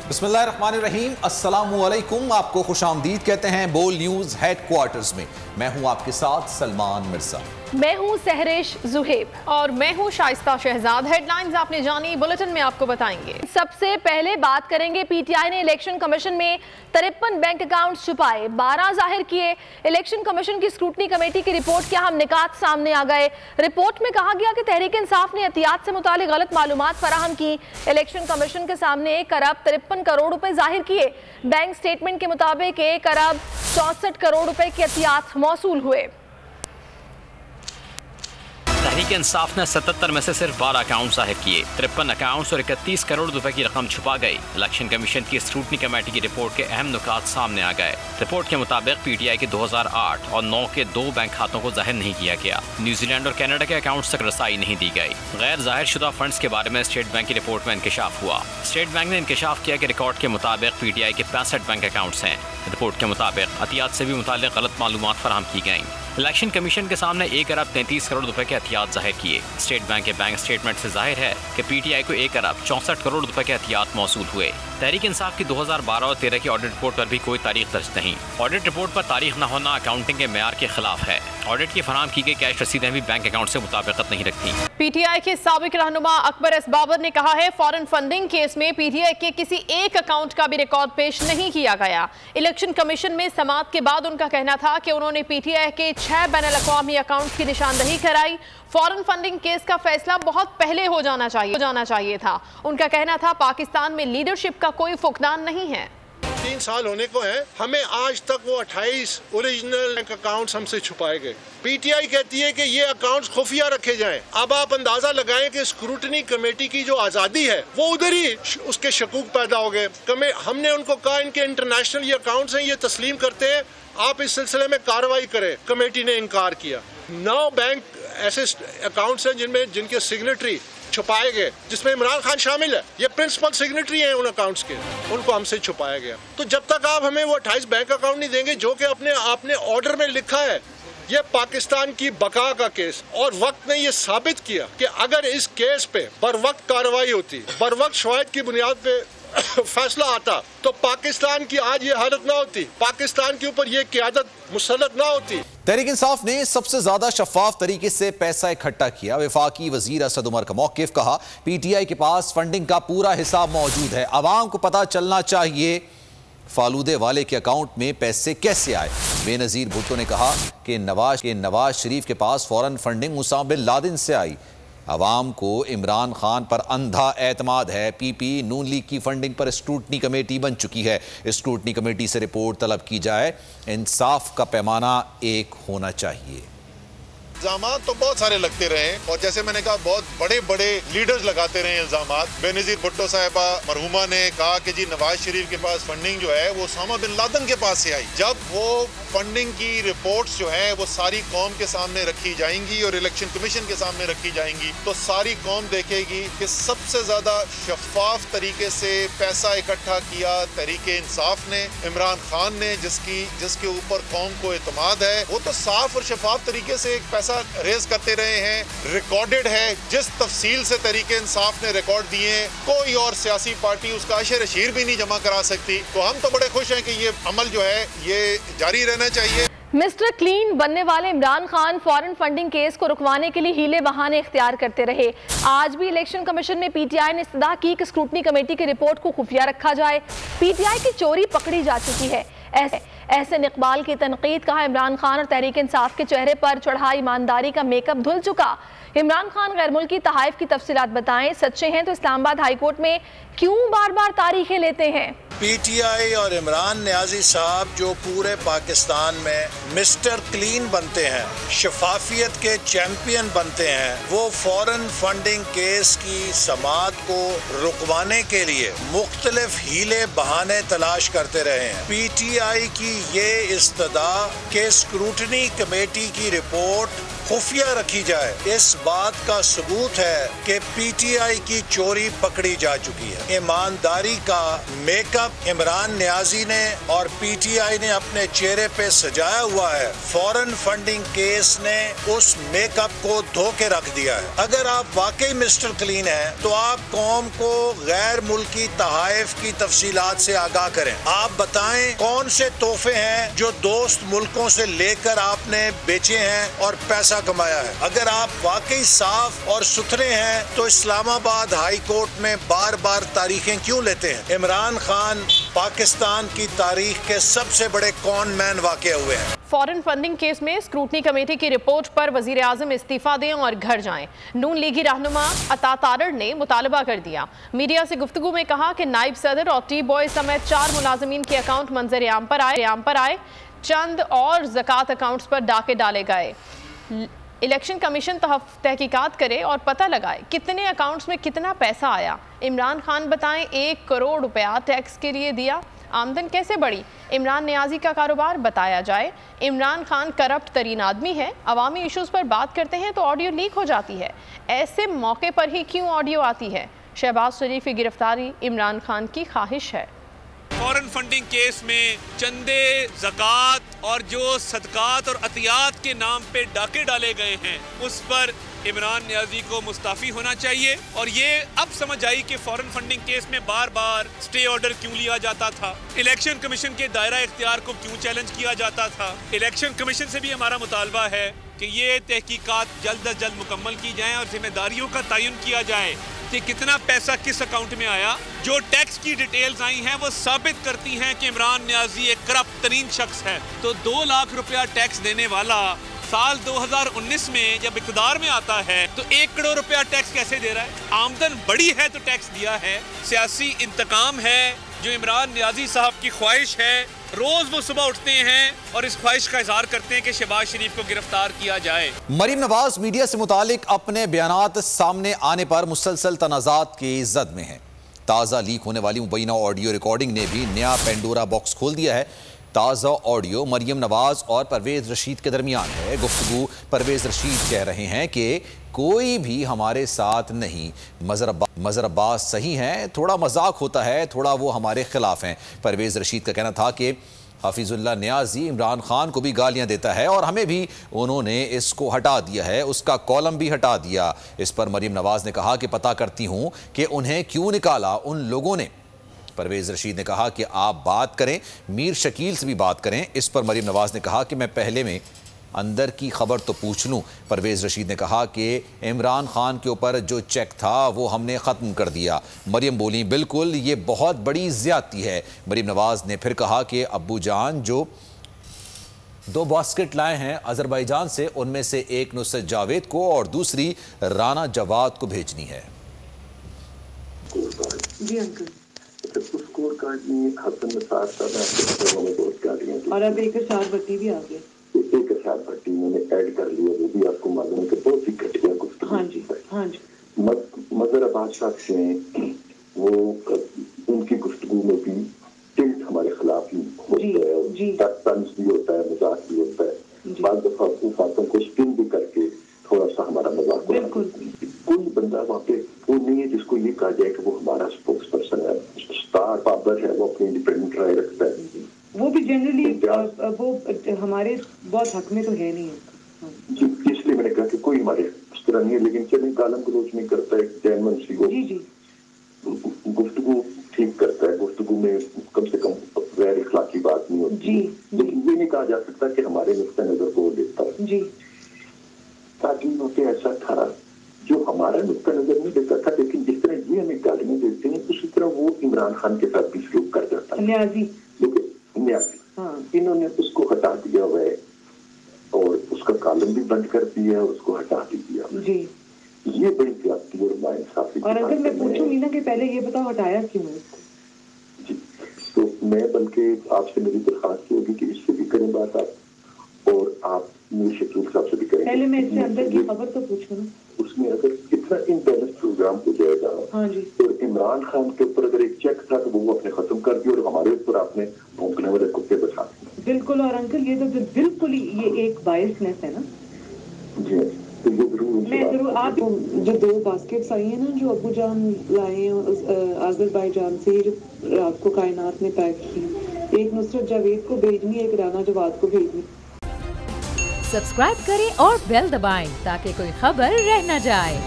बिस्मिल्लाहिर्रहमानिर्रहीम, अस्सलामु अलैकुम। आपको खुश आमदीद कहते हैं बोल न्यूज़ हेड क्वार्टर्स में। मैं हूं आपके साथ सलमान मिर्जा। मैं हूं सहरिश जुहेब और मैं हूं शाइस्ता शहजाद। हेडलाइंस आपने जानी, बुलेटिन में आपको बताएंगे। सबसे पहले बात करेंगे, पीटीआई ने इलेक्शन कमीशन में 53 बैंक अकाउंट छुपाए, 12 जाहिर किए। इलेक्शन कमीशन की स्क्रूटनी कमेटी की रिपोर्ट के अहम निकात सामने आ गए। रिपोर्ट में कहा गया कि तहरीक इंसाफ ने एहतियात से मुतालिक गलत मालूमात फराहम की। इलेक्शन कमीशन के सामने 1 अरब 53 करोड़ रुपए जाहिर किए। बैंक स्टेटमेंट के मुताबिक 1 अरब 64 करोड़ रुपए के एहतियात मौसूल हुए। तहरीक इंसाफ ने 77 में से सिर्फ 12 अकाउंट जाहिर किए। 53 अकाउंट्स और 31 करोड़ रुपए की रकम छुपा गई। इलेक्शन कमीशन की स्क्रूटनी कमेटी की रिपोर्ट के अहम नुकात सामने आ गए। रिपोर्ट के मुताबिक पीटीआई के 2008 और 9 के 2 बैंक खातों को जाहिर नहीं किया गया। न्यूजीलैंड और कनाडा के अकाउंट्स तक रसाई नहीं दी गई। गैर जाहिर शुदा फंड्स के बारे में स्टेट बैंक की रिपोर्ट में इंकशाफ हुआ। स्टेट बैंक ने इंकशाफ किया कि रिकॉर्ड के मुताबिक पीटीआई के 65 बैंक अकाउंट्स हैं। रिपोर्ट के मुताबिक एहतियात से भी मुताल्लिक गलत मालूमात फराहम की गई। इलेक्शन कमीशन के सामने 1 अरब 33 करोड़ रुपए के एहतियात जाहिर किए। स्टेट बैंक के बैंक स्टेटमेंट से जाहिर है कि पीटीआई को 1 अरब 64 करोड़ रुपए के एहतियात मौसूल हुए। तहरीक इंसाफ की 2012 और 13 की ऑडिट रिपोर्ट पर भी कोई तारीख दर्ज नहीं। ऑडिट रिपोर्ट पर तारीख न होना अकाउंटिंग के मेयार के खिलाफ है। ऑडिट की फराहम की गई कैश रसीदें भी बैंक अकाउंट से मुताबिकत नहीं रखती। पीटीआई के साबिक रहनुमा अकबर एस बाबर ने कहा है, फॉरेन फंडिंग केस में पीटीआई के किसी एक अकाउंट का भी रिकॉर्ड पेश नहीं किया गया। इलेक्शन कमीशन में समाअत के बाद उनका कहना था कि उन्होंने पीटीआई के 6 बैनुल-अक़वामी अकाउंट्स की निशानदही कराई। फॉरेन फंडिंग केस का फैसला बहुत पहले हो जाना चाहिए था। उनका कहना था पाकिस्तान में लीडरशिप का कोई फुकदान नहीं है। 3 साल होने को है, हमें आज तक वो 28 ओरिजिनल बैंक अकाउंट्स हमसे छुपाए गए। पीटीआई कहती है कि ये अकाउंट्स खुफिया रखे जाएं। अब आप अंदाजा लगाएं कि स्क्रूटनी कमेटी की जो आज़ादी है वो उधर ही उसके शकूक पैदा हो गए। हमने उनको कहा इनके इंटरनेशनल ये अकाउंट्स हैं, ये तस्लीम करते हैं, आप इस सिलसिले में कार्रवाई करें। कमेटी ने इनकार किया। 9 बैंक ऐसे अकाउंट्स हैं जिनके सिग्नेटरी छुपाए गए, जिसमें इमरान खान शामिल है। ये प्रिंसिपल सिग्नेटरी हैं उन अकाउंट्स के, उनको हमसे छुपाया गया। तो जब तक आप हमें वो 28 बैंक अकाउंट नहीं देंगे जो कि आपने ऑर्डर में लिखा है, ये पाकिस्तान की बका का केस। और वक्त ने ये साबित किया कि अगर इस केस पे बर वक्त कार्रवाई होती, बर वक्त शवाहिद की बुनियाद पे फैसला आता, तो पाकिस्तान की आज ये हालत ना होती, पाकिस्तान के ऊपर ये क़यादत मुसल्लत ना होती। तहरीक इंसाफ ने सबसे ज्यादा शफाफ तरीके से पैसा इकट्ठा किया। वफाकी वजीर असद उमर का मौक़िफ़, कहा पीटीआई के पास फंडिंग का पूरा हिसाब मौजूद है, आवाम को पता चलना चाहिए फालूदे वाले के अकाउंट में पैसे कैसे आए। बेनज़ीर भुट्टो ने कहा कि नवाज शरीफ के पास फौरन फंडिंग उसामा बिन लादेन से आई। अवाम को इमरान खान पर अंधा एतमाद है। पीपी नून लीग की फंडिंग पर स्क्रूटनी कमेटी बन चुकी है। स्क्रूटनी कमेटी से रिपोर्ट तलब की जाए। इंसाफ का पैमाना एक होना चाहिए। इल्जामात तो बहुत सारे लगते रहे और जैसे मैंने कहा बहुत बड़े बड़े लीडर्स लगाते रहे इल्जामात। बेनज़ीर भुट्टो साहिबा मरहुमा ने कहा कि जी नवाज शरीफ के पास फंडिंग जो है वो उसामा बिन लादेन के पास से आई। जब वो फंडिंग की रिपोर्ट्स जो है वो सारी कौम के सामने रखी जाएंगी और इलेक्शन कमीशन के सामने रखी जाएंगी, तो सारी कौम देखेगी कि सबसे ज्यादा शफाफ तरीके से पैसा इकट्ठा किया तहरीक इंसाफ ने, इमरान खान ने, जिसके ऊपर कौम को एतमाद है। वो तो साफ और शफाफ तरीके से पैसा रेज करते रहे हैं। रिकॉर्डेड है, जिस तफसील से तहरीक इंसाफ ने रिकॉर्ड दिए हैं, कोई और सियासी पार्टी उसका अशर अशीर भी नहीं जमा करा सकती। तो हम तो बड़े खुश हैं कि ये अमल जो है ये जारी रहना चाहिए। मिस्टर क्लीन बनने वाले Imran Khan foreign funding case को रुकवाने के लिए हीले बहाने इख्तियार करते रहे। आज भी इलेक्शन कमीशन में पीटीआई ने इस्तदा की कि स्क्रूटनी कमेटी की रिपोर्ट को खुफिया रखा जाए। पीटीआई की चोरी पकड़ी जा चुकी है। एहसन इकबाल की तनकीद, कहा इमरान खान और तहरीक इंसाफ के चेहरे पर चढ़ा ईमानदारी का मेकअप धुल चुका। इमरान खान गैर मुल्की तहाइफ की तफसीलात बताएं, सच्चे हैं तो इस्लामाबाद हाईकोर्ट में क्यों बार बार तारीखें लेते हैं। पीटीआई और इमरान नियाजी साहब जो पूरे पाकिस्तान में मिस्टर क्लीन बनते हैं, शफाफियत के चैंपियन बनते हैं, वो फॉरेन फंडिंग केस की समाअत को रुकवाने के लिए मुख्तलिफ हीले बहाने तलाश करते रहे हैं। पीटीआई की ये इस्तदा के स्क्रूटनी कमेटी की रिपोर्ट खुफिया रखी जाए, इस बात का सबूत है कि पीटीआई की चोरी पकड़ी जा चुकी है। ईमानदारी का मेकअप इमरान नियाजी ने और पीटीआई ने अपने चेहरे पे सजाया हुआ है। फॉरेन फंडिंग केस ने उस मेकअप को धो के रख दिया है। अगर आप वाकई मिस्टर क्लीन हैं तो आप कौम को गैर मुल्की तहाइफ की तफसीलात से आगाह करें। आप बताएं कौन से तोहफे हैं जो दोस्त मुल्कों से लेकर आपने बेचे हैं और पैसा कमाया है। अगर आप वाकई साफ और सुथरे हैं तो इस्लामाबाद हाई कोर्ट में बार बार तारीखें क्यों लेते हैं? इमरान खान पाकिस्तान की तारीख के सबसे बड़े कॉन मैन वाक़ हुए हैं। फॉरेन फंडिंग केस में स्क्रूटनी कमेटी की रिपोर्ट पर वजीर आजम इस्तीफा दें और घर जाएं। नून लीगी रहनुमा अता तारड़ ने मुतालबा कर दिया। मीडिया से गुफ्तगू में कहा कि नायब सदर और टी बॉय समेत 4 मुलाजमीन के अकाउंट मंजर आम पर आए। चंद और ज़कात अकाउंट्स पर डाके डाले गए। इलेक्शन कमीशन तहकीकात करे और पता लगाए कितने अकाउंट्स में कितना पैसा आया। इमरान खान बताएं 1 करोड़ रुपया टैक्स के लिए दिया। आमदन कैसे बढ़ी? इमरान नियाजी का कारोबार बताया जाए। इमरान खान करप्ट तरीन आदमी है। अवामी इश्यूज़ पर बात करते हैं तो ऑडियो लीक हो जाती है। ऐसे मौके पर ही क्यों ऑडियो आती है? शहबाज शरीफ की गिरफ्तारी इमरान खान की ख्वाहिश है। फॉरेन फंडिंग केस में चंदे, ज़कात और जो सदकात और अतियात के नाम पे डाके डाले गए हैं उस पर इमरान नियाजी को मुस्ताफ़ी होना चाहिए। और ये अब समझ आई कि फॉरेन फंडिंग केस में बार बार स्टे ऑर्डर क्यों लिया जाता था, इलेक्शन कमीशन के दायरा इख्तियार को क्यों चैलेंज किया जाता था। इलेक्शन कमीशन से भी हमारा मुतालबा है कि ये तहकीकात जल्द अज जल्द मुकम्मल की जाएँ और जिम्मेदारियों का तयन किया जाए कि कितना पैसा किस अकाउंट में आया। जो टैक्स की डिटेल्स आई हैं वो साबित करती हैं कि इमरान नियाजी एक करप्ट तरीन शख्स है। तो 2 लाख रुपया टैक्स देने वाला साल 2019 में जब इक़्तिदार में आता है तो 1 करोड़ रुपया टैक्स कैसे दे रहा है? आमदन बड़ी है तो टैक्स दिया है। सियासी इंतकाम है जो इमरान नियाजी साहब की ख्वाहिश है। रोज वो सुबह उठते हैं और इस ख्वाहिश का इजहार करते हैं कि शहबाज शरीफ को गिरफ्तार किया जाए। मरीम नवाज मीडिया से मुतालिक अपने बयानात सामने आने पर मुसलसल तनाज़ात की जद में है। ताज़ा लीक होने वाली मुबैना ऑडियो रिकॉर्डिंग ने भी नया पेंडोरा बॉक्स खोल दिया है। ताज़ा ऑडियो मरीम नवाज और परवेज़ रशीद के दरमियान है। गुफ्तगू परवेज़ रशीद कह रहे हैं कि कोई भी हमारे साथ नहीं, मज़हर अब्बास सही हैं, थोड़ा मजाक होता है, थोड़ा वो हमारे खिलाफ हैं। परवेज़ रशीद का कहना था कि हफीजुल्लाह नियाजी इमरान खान को भी गालियां देता है और हमें भी उन्होंने इसको हटा दिया है, उसका कॉलम भी हटा दिया। इस पर मरीम नवाज ने कहा कि पता करती हूं कि उन्हें क्यों निकाला उन लोगों ने। परवेज़ रशीद ने कहा कि आप बात करें, मीर शकील से भी बात करें। इस पर मरीम नवाज ने कहा कि मैं पहले में अंदर की खबर तो पूछ लूं। परवेज़ रशीद ने कहा कि इमरान खान के ऊपर जो चेक था वो हमने ख़त्म कर दिया। मरीम बोली बिल्कुल ये बहुत बड़ी ज़्यादती है। मरीम नवाज ने फिर कहा कि अब्बू जान जो 2 बास्केट लाए हैं अज़रबैजान से, उनमें से एक नुसरत जावेद को और दूसरी राना जवाद को भेजनी है। जी अंकल, स्कोर कार्ड में हसन और अब एक सार भट्टी भी आ गया। एक सार भट्टी मैंने ऐड कर लिया, वो भी आपको मालूम है कि बहुत ही घटिया गुफ्तगू। हाँ जी, हाँ जी। मज़हर अब्बास साहब से वो उनकी गुफ्तगू में भी टिल्ट हमारे खिलाफ ही होता है, तंज भी होता है, मजाक भी होता है। बाद दफा बातों को स्पिन भी करके थोड़ा सा हमारा मजाक बनाते हैं। कोई बंदा वहाँ पे वो नहीं है जिसको ये कहा जाए कि वो हमारा स्पोक्स पर्सन है, स्टार पावर है, वो अपनी इंडिपेंडेंट राय रखता है। वो भी जनरली वो हमारे बहुत हक में तो है नहीं है, इसलिए मैंने कहा कि कोई हमारे इस तरह नहीं है। लेकिन चलिए गालम गलोच नहीं करता है, जैनमन सी गुफ्तगू ठीक करता है, गुफ्तगू में कम से कम गैर इखलाकी बात नहीं होती। लेकिन ये नहीं कहा जा सकता कि हमारे नुक्ता नजर को देखता है। ताकि होते ऐसा था जो हमारा नुक्ता नजर नहीं देता था, लेकिन जिस तरह ये हमें गालियां देते हैं उसी तरह वो इमरान खान के साथ भी सलूक कर जाता है। न्याजी इन्होंने उसको हटा दिया हुआ है और उसका कॉलम भी बंद कर दिया और उसको हटा दिया जी। ये बड़ी ज्यादती और नाइंसाफी। और अगर मैं पूछूंगी ना कि पहले ये बताओ हटाया क्यों है जी, तो मैं बल्कि आपसे मेरी दरखास्त होगी कि इससे भी करें बात आप, और आप मीर शकील साहब से भी करें। पहले मैं इससे अंदर की खबर तो पूछूं ना, उसमें अगर इतना इम्बैलेंस प्रोग्राम हो जाएगा तो इमरान खान के ऊपर अगर एक चेक था तो वो अपने खत्म कर दिया और हमारे ऊपर आपने भौंकने वाले कुत्ते बचा दिए। बिल्कुल। और अंकल ये तो बिल्कुल ही ये एक बायसनेस है ना जी तो ये जरूर मैं जरूर आप जो 2 बास्केट्स आई हैं ना जो अबू जान लाए हैं अजरबैजान से, जो रात को कायनात ने पैक की, एक नुसरत जावेद को भेजनी, एक राना जवाद को भेजनी। सब्सक्राइब करें और बेल दबाएं ताकि कोई खबर रह न जाए।